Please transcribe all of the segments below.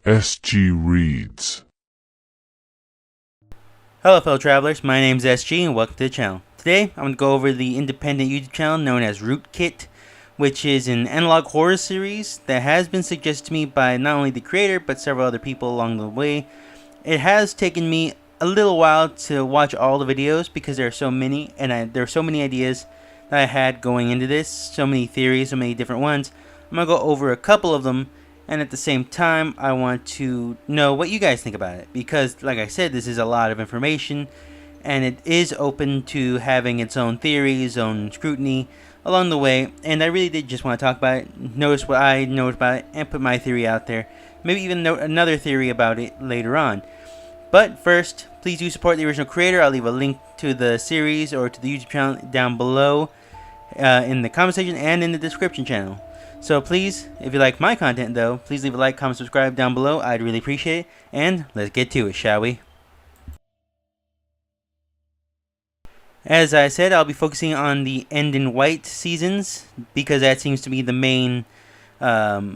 SG Reads. Hello fellow travelers, my name is SG and welcome to the channel. Today I'm going to go over the independent YouTube channel known as Rootkit, which is an analog horror series that has been suggested to me by not only the creator but several other people along the way. It has taken me a little while to watch all the videos because there are so many, and there are so many ideas that I had going into this, so many theories, so many different ones. I'm going to go over a couple of them, and at the same time I want to know what you guys think about it, because like I said, this is a lot of information and it is open to having its own theories, own scrutiny along the way, and I really did just want to talk about it, notice what I noticed about it, and put my theory out there, maybe even note another theory about it later on. But first, please do support the original creator. I'll leave a link to the series or to the YouTube channel down below in the comment section and in the description channel. So please, if you like my content though, please leave a like, comment, subscribe down below. I'd really appreciate it. And let's get to it, shall we? As I said, I'll be focusing on the End in White seasons because that seems to be the main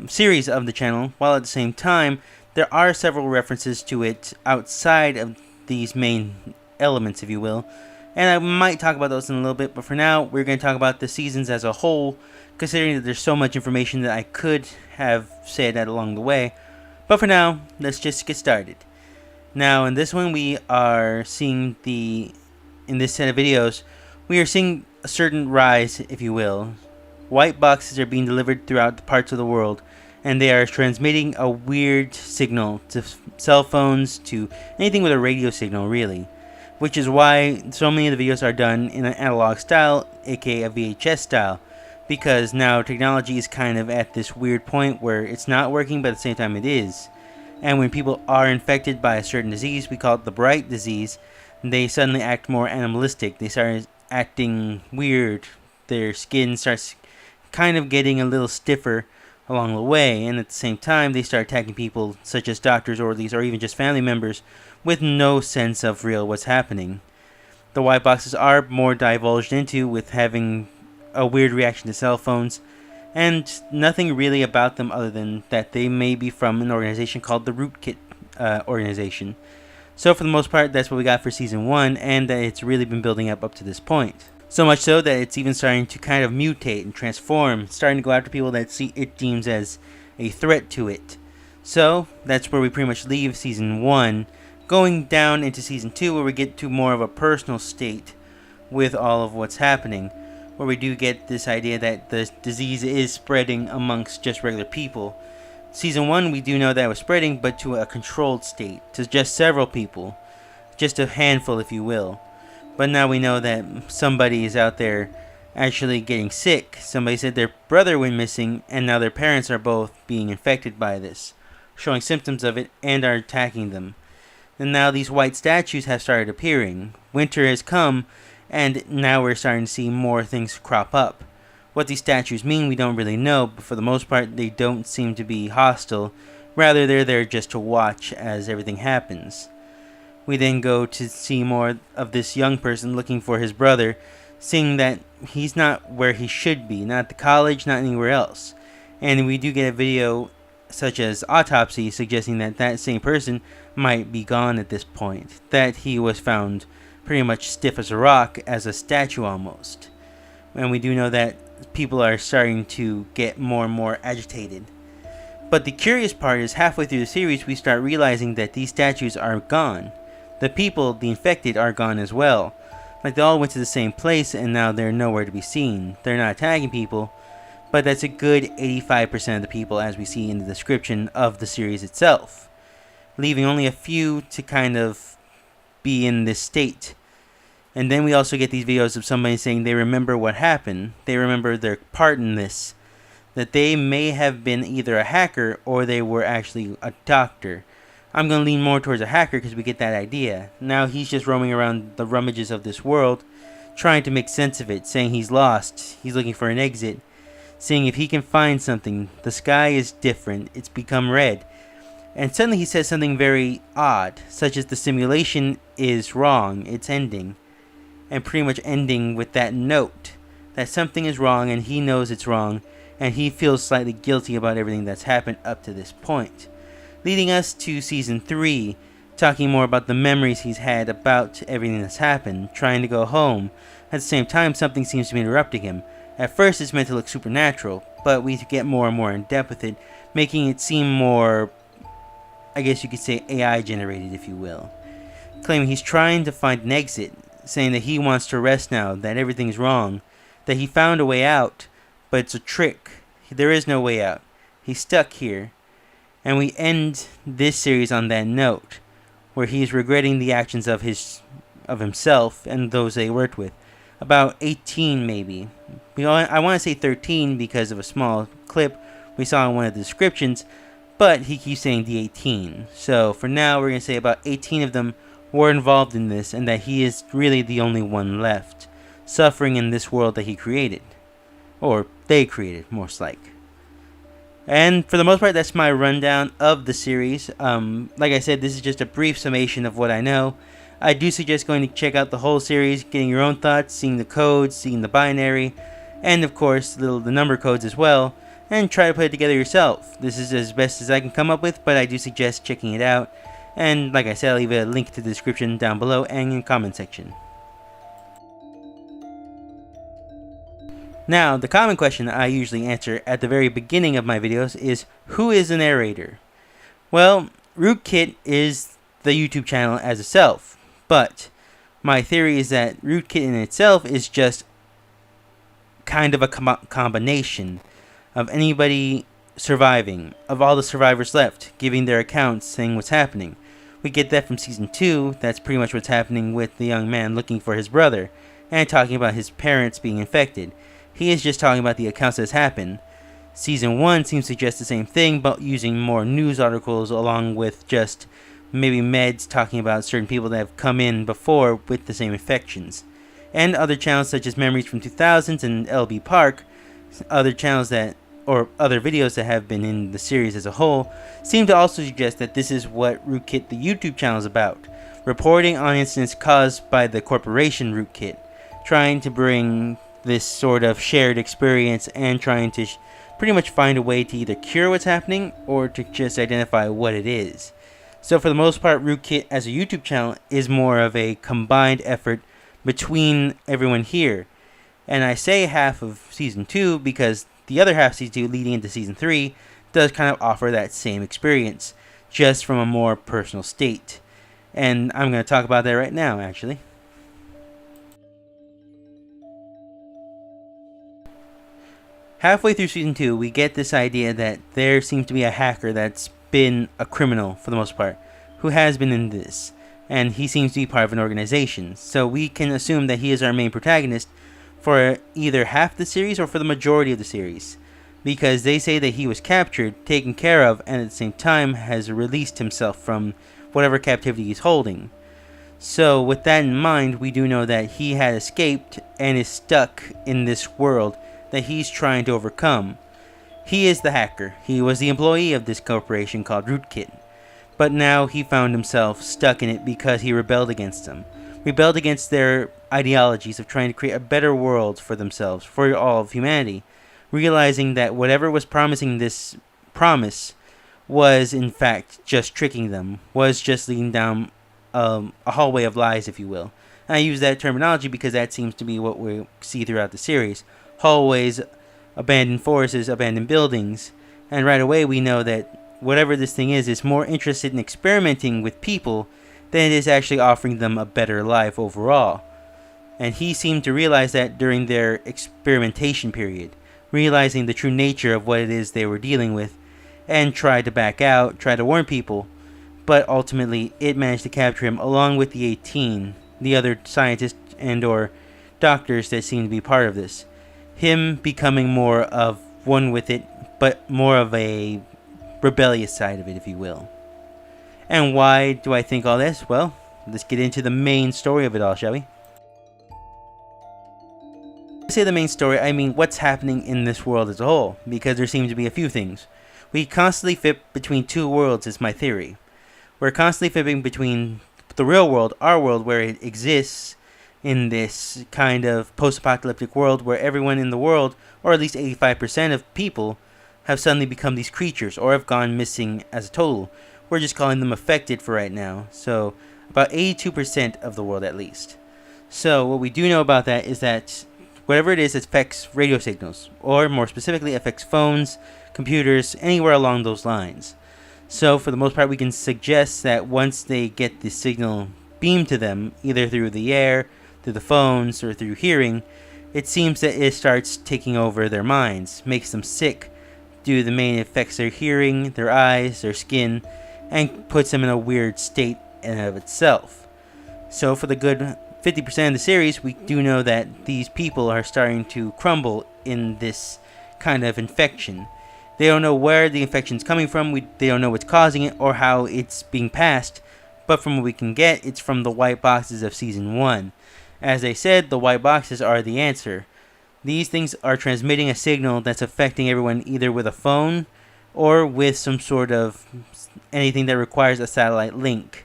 series of the channel, while at the same time there are several references to it outside of these main elements, if you will. And I might talk about those in a little bit, but for now we're going to talk about the seasons as a whole, considering that there's so much information that I could have said that along the way. But for now, let's just get started. Now in this one we are seeing in this set of videos, we are seeing a certain rise, if you will. White boxes are being delivered throughout the parts of the world, and they are transmitting a weird signal to cell phones, to anything with a radio signal really. Which is why so many of the videos are done in an analog style, aka a VHS style. Because now technology is kind of at this weird point where it's not working, but at the same time it is. And when people are infected by a certain disease, we call it the bright disease, they suddenly act more animalistic. They start acting weird. Their skin starts kind of getting a little stiffer along the way, and at the same time they start attacking people such as doctors, orderlies, or even just family members with no sense of real what's happening. The white boxes are more divulged into, with having a weird reaction to cell phones, and nothing really about them other than that they may be from an organization called the Rootkit organization. So for the most part, that's what we got for season 1, and that it's really been building up to this point. So much so that it's even starting to kind of mutate and transform, starting to go after people that it deems as a threat to it. So that's where we pretty much leave season 1, going down into season 2, where we get to more of a personal state with all of what's happening, where we do get this idea that the disease is spreading amongst just regular people. Season 1, we do know that it was spreading, but to a controlled state, to just several people, just a handful if you will. But now we know that somebody is out there actually getting sick. Somebody said their brother went missing, and now their parents are both being infected by this, showing symptoms of it, and are attacking them. And now these white statues have started appearing. Winter has come, and now we're starting to see more things crop up. What these statues mean we don't really know, but for the most part they don't seem to be hostile. Rather, they're there just to watch as everything happens. We then go to see more of this young person looking for his brother, seeing that he's not where he should be, not at the college, not anywhere else. And we do get a video such as autopsy suggesting that that same person might be gone at this point, that he was found pretty much stiff as a rock, as a statue almost. And we do know that people are starting to get more and more agitated. But the curious part is, halfway through the series we start realizing that these statues are gone. The people, the infected, are gone as well. Like they all went to the same place and now they're nowhere to be seen. They're not attacking people, but that's a good 85% of the people, as we see in the description of the series itself, leaving only a few to kind of be in this state. And then we also get these videos of somebody saying they remember what happened, they remember their part in this, that they may have been either a hacker or they were actually a doctor. I'm going to lean more towards a hacker because we get that idea. Now he's just roaming around the rummages of this world, trying to make sense of it, saying he's lost, he's looking for an exit, seeing if he can find something. The sky is different, it's become red. And suddenly he says something very odd, such as the simulation is wrong, it's ending. And pretty much ending with that note, that something is wrong and he knows it's wrong, and he feels slightly guilty about everything that's happened up to this point. leading us to Season 3, talking more about the memories he's had about everything that's happened, trying to go home. At the same time, something seems to be interrupting him. At first, it's meant to look supernatural, but we get more and more in depth with it, making it seem more, I guess you could say, AI generated, if you will. Claiming he's trying to find an exit, saying that he wants to rest now, that everything's wrong, that he found a way out, but it's a trick. There is no way out. He's stuck here. And we end this series on that note, where he's regretting the actions of himself and those they worked with. About 18 maybe. I want to say 13 because of a small clip we saw in one of the descriptions, but he keeps saying the 18. So for now we're going to say about 18 of them were involved in this, and that he is really the only one left, suffering in this world that he created. Or they created, most like. And for the most part, that's my rundown of the series. Like I said, this is just a brief summation of what I know. I do suggest going to check out the whole series, getting your own thoughts, seeing the codes, seeing the binary, and of course the number codes as well, and try to put it together yourself. This is as best as I can come up with, but I do suggest checking it out. And like I said, I'll leave a link to the description down below and in the comment section. Now, the common question that I usually answer at the very beginning of my videos is, who is the narrator? Well, Rootkit is the YouTube channel as itself, but my theory is that Rootkit in itself is just kind of a combination of anybody surviving, of all the survivors left, giving their accounts, saying what's happening. We get that from Season 2, that's pretty much what's happening with the young man looking for his brother, and talking about his parents being infected. He is just talking about the accounts that's happened. Season 1 seems to suggest the same thing, but using more news articles along with just maybe meds talking about certain people that have come in before with the same infections. And other channels such as Memories from 2000s and LB Park, other channels that, or other videos that have been in the series as a whole, seem to also suggest that this is what Rootkit the YouTube channel is about. Reporting on incidents caused by the corporation Rootkit, trying to bring this sort of shared experience and trying to pretty much find a way to either cure what's happening or to just identify what it is. So for the most part, Rootkit as a YouTube channel is more of a combined effort between everyone here. And I say half of Season 2 because the other half of Season 2 leading into Season 3 does kind of offer that same experience, just from a more personal state. And I'm going to talk about that right now, actually. Halfway through Season 2, we get this idea that there seems to be a hacker that's been a criminal, for the most part, who has been in this, and he seems to be part of an organization. So we can assume that he is our main protagonist for either half the series or for the majority of the series, because they say that he was captured, taken care of, and at the same time has released himself from whatever captivity he's holding. So with that in mind, we do know that he had escaped and is stuck in this world that he's trying to overcome. He is the hacker. He was the employee of this corporation called Rootkit. But now he found himself stuck in it because he rebelled against them. Rebelled against their ideologies of trying to create a better world for themselves, for all of humanity. Realizing that whatever was promising this promise was in fact just tricking them, was just leading down a hallway of lies, if you will. And I use that terminology because that seems to be what we see throughout the series. Hallways, abandoned forests, abandoned buildings, and right away we know that whatever this thing is more interested in experimenting with people than it is actually offering them a better life overall. And he seemed to realize that during their experimentation period, realizing the true nature of what it is they were dealing with, and tried to back out, tried to warn people, but ultimately it managed to capture him along with the 18, the other scientists and or doctors that seemed to be part of this. Him becoming more of one with it, but more of a rebellious side of it, if you will. And why do I think all this? Well, let's get into the main story of it all, shall we? When I say the main story, I mean what's happening in this world as a whole, because there seem to be a few things. We constantly fit between two worlds, is my theory. We're constantly flipping between the real world, our world, where it exists, in this kind of post-apocalyptic world where everyone in the world, or at least 85% of people, have suddenly become these creatures or have gone missing as a total. We're just calling them affected for right now. So about 82% of the world at least. So what we do know about that is that whatever it is, it affects radio signals, or more specifically affects phones, computers, anywhere along those lines. So for the most part, we can suggest that once they get the signal beamed to them, either through the air, through the phones, or through hearing, it seems that it starts taking over their minds, makes them sick due to the main affects their hearing, their eyes, their skin, and puts them in a weird state in and of itself. So for the good 50% of the series, we do know that these people are starting to crumble in this kind of infection. They don't know where the infection is coming from, they don't know what's causing it or how it's being passed, but from what we can get, it's from the white boxes of Season 1. As I said, the white boxes are the answer. These things are transmitting a signal that's affecting everyone either with a phone or with some sort of anything that requires a satellite link.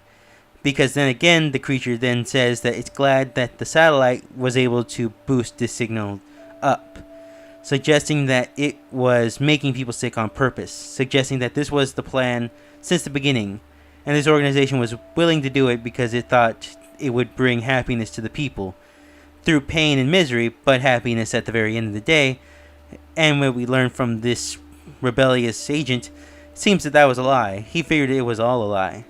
Because then again, the creature then says that it's glad that the satellite was able to boost this signal up, suggesting that it was making people sick on purpose, suggesting that this was the plan since the beginning, and this organization was willing to do it because it thought it would bring happiness to the people through pain and misery, but happiness at the very end of the day. And what we learned from this rebellious agent, it seems that was a lie. He figured it was all a lie.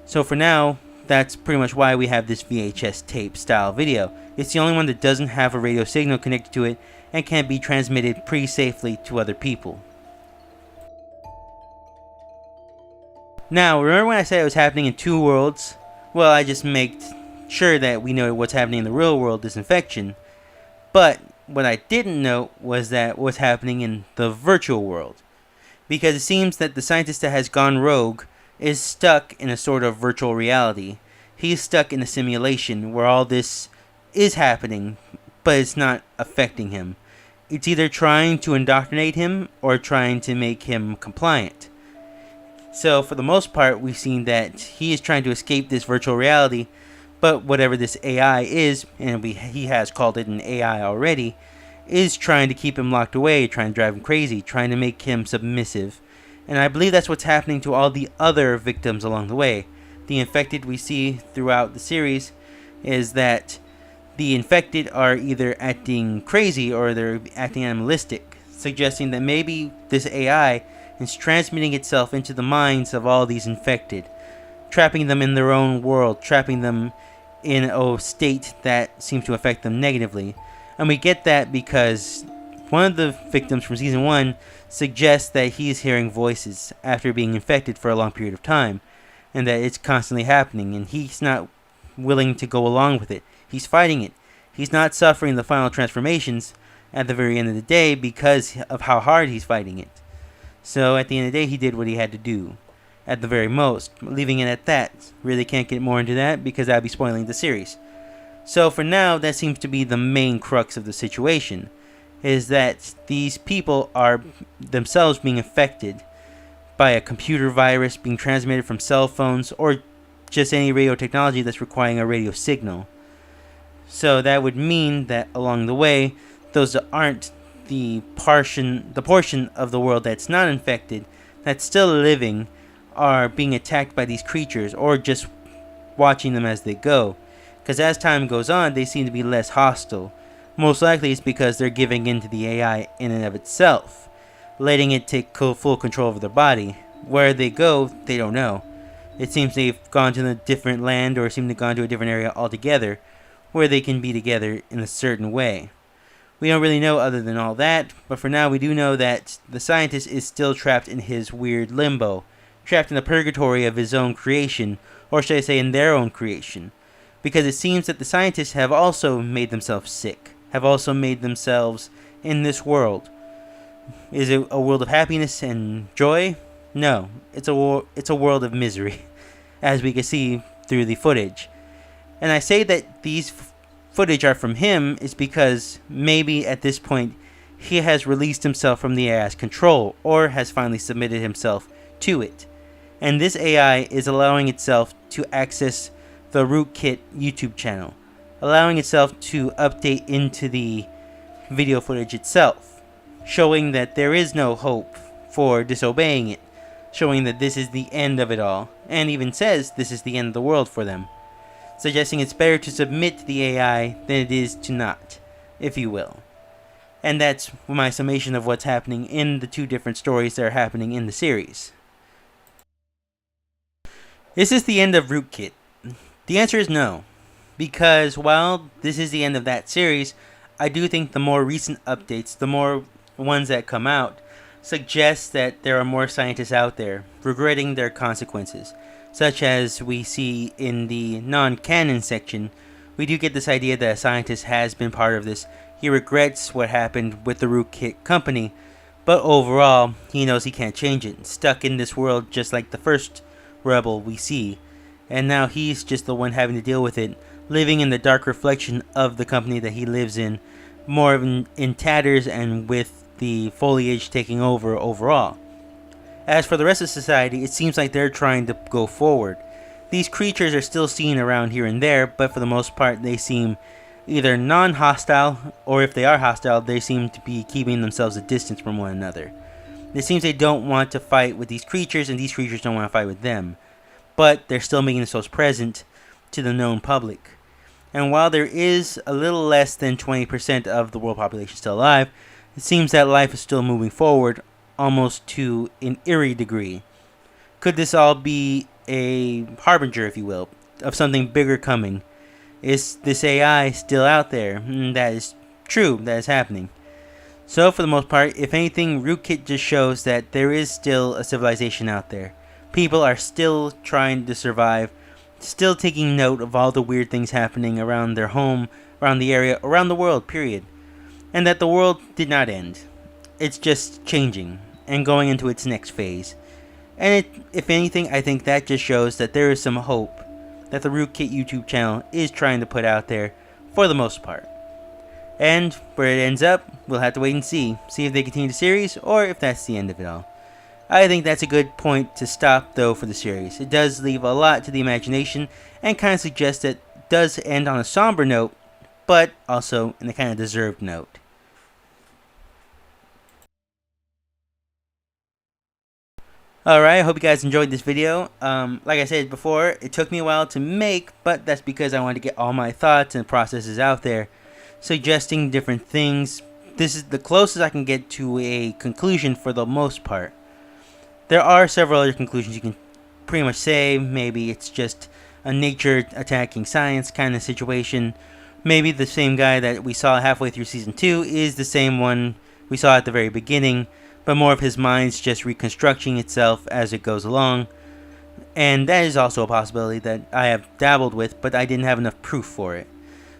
So for now, that's pretty much why we have this VHS tape style video. It's the only one that doesn't have a radio signal connected to it and can be transmitted pretty safely to other people. Now, remember when I said it was happening in two worlds? Well, I just made sure that we know what's happening in the real world, this infection. But what I didn't know was that what's happening in the virtual world. Because it seems that the scientist that has gone rogue is stuck in a sort of virtual reality. He's stuck in a simulation where all this is happening, but it's not affecting him. It's either trying to indoctrinate him or trying to make him compliant. So for the most part, we've seen that he is trying to escape this virtual reality, but whatever this AI is, and he has called it an AI already, is trying to keep him locked away, trying to drive him crazy, trying to make him submissive. And I believe that's what's happening to all the other victims along the way. The infected we see throughout the series is that the infected are either acting crazy or they're acting animalistic, suggesting that maybe this AI is transmitting itself into the minds of all these infected, trapping them in their own world, trapping them in a state that seems to affect them negatively. And we get that because one of the victims from Season 1 suggests that he's hearing voices after being infected for a long period of time, and that it's constantly happening, and he's not willing to go along with it. He's fighting it. He's not suffering the final transformations at the very end of the day because of how hard he's fighting it. So at the end of the day, he did what he had to do, at the very most, leaving it at that. Really can't get more into that because that'd be spoiling the series. So for now, that seems to be the main crux of the situation, is that these people are themselves being affected by a computer virus being transmitted from cell phones or just any radio technology that's requiring a radio signal. So that would mean that along the way, those that aren't the portion of the world that's not infected, that's still living, are being attacked by these creatures or just watching them as they go. Because as time goes on, they seem to be less hostile. Most likely it's because they're giving in to the AI in and of itself, letting it take full control over their body. Where they go, they don't know. It seems they've gone to a different land or seem to have gone to a different area altogether, where they can be together in a certain way. We don't really know other than all that, but for now we do know that the scientist is still trapped in his weird limbo, trapped in the purgatory of his own creation, or should I say in their own creation, because it seems that the scientists have also made themselves sick, have also made themselves in this world. Is it a world of happiness and joy? No, it's a world of misery, as we can see through the footage. And I say that these footage are from him is because maybe at this point he has released himself from the AI's control or has finally submitted himself to it. And this AI is allowing itself to access the Rootkit YouTube channel, allowing itself to update into the video footage itself, showing that there is no hope for disobeying it, showing that this is the end of it all, and even says this is the end of the world for them, suggesting it's better to submit to the AI than it is to not, if you will. And that's my summation of what's happening in the two different stories that are happening in the series. Is this the end of Rootkit? The answer is no. Because while this is the end of that series, I do think the more recent updates, the more ones that come out, suggest that there are more scientists out there regretting their consequences. Such as we see in the non-canon section, we do get this idea that a scientist has been part of this. He regrets what happened with the Rootkit company, but overall, he knows he can't change it. Stuck in this world just like the first rebel we see. And now he's just the one having to deal with it, living in the dark reflection of the company that he lives in, more in tatters and with the foliage taking over overall. As for the rest of society, it seems like they're trying to go forward. These creatures are still seen around here and there, but for the most part they seem either non-hostile, or if they are hostile, they seem to be keeping themselves a distance from one another. It seems they don't want to fight with these creatures, and these creatures don't want to fight with them. But they're still making themselves present to the known public. And while there is a little less than 20% of the world population still alive, it seems that life is still moving forward, almost to an eerie degree. Could this all be a harbinger, if you will, of something bigger coming? Is this AI still out there? That is true, that is happening. So for the most part, if anything, Rootkit just shows that there is still a civilization out there. People are still trying to survive, still taking note of all the weird things happening around their home, around the area, around the world, period. And that the world did not end. It's just changing and going into its next phase. And if anything, I think that just shows that there is some hope that the Rootkit YouTube channel is trying to put out there for the most part. And where it ends up, we'll have to wait and see. See if they continue the series or if that's the end of it all. I think that's a good point to stop though for the series. It does leave a lot to the imagination and kind of suggests that it does end on a somber note, but also in a kind of deserved note. Alright, I hope you guys enjoyed this video. Like I said before, it took me a while to make, but that's because I wanted to get all my thoughts and processes out there, suggesting different things. This is the closest I can get to a conclusion for the most part. There are several other conclusions you can pretty much say. Maybe it's just a nature attacking science kind of situation. Maybe the same guy that we saw halfway through Season 2 is the same one we saw at the very beginning, but more of his mind's just reconstructing itself as it goes along. And that is also a possibility that I have dabbled with, but I didn't have enough proof for it.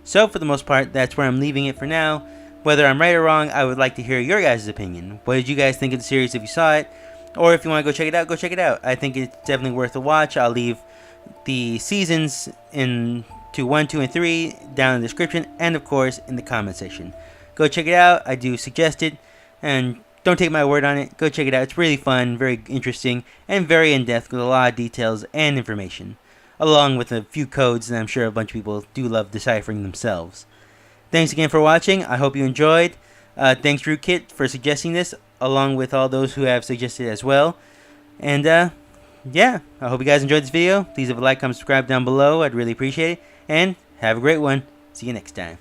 So for the most part, that's where I'm leaving it for now. Whether I'm right or wrong, I would like to hear your guys' opinion. What did you guys think of the series if you saw it? Or if you want to go check it out, go check it out. I think it's definitely worth a watch. I'll leave the seasons to 1, 2, and 3 down in the description, and of course in the comment section. Go check it out. I do suggest it, and don't take my word on it. Go check it out. It's really fun, very interesting, and very in-depth with a lot of details and information, along with a few codes that I'm sure a bunch of people do love deciphering themselves. Thanks again for watching. I hope you enjoyed. Thanks Rootkit for suggesting this, along with all those who have suggested as well. And yeah, I hope you guys enjoyed this video. Please leave a like, comment, subscribe down below. I'd really appreciate it. And have a great one. See you next time.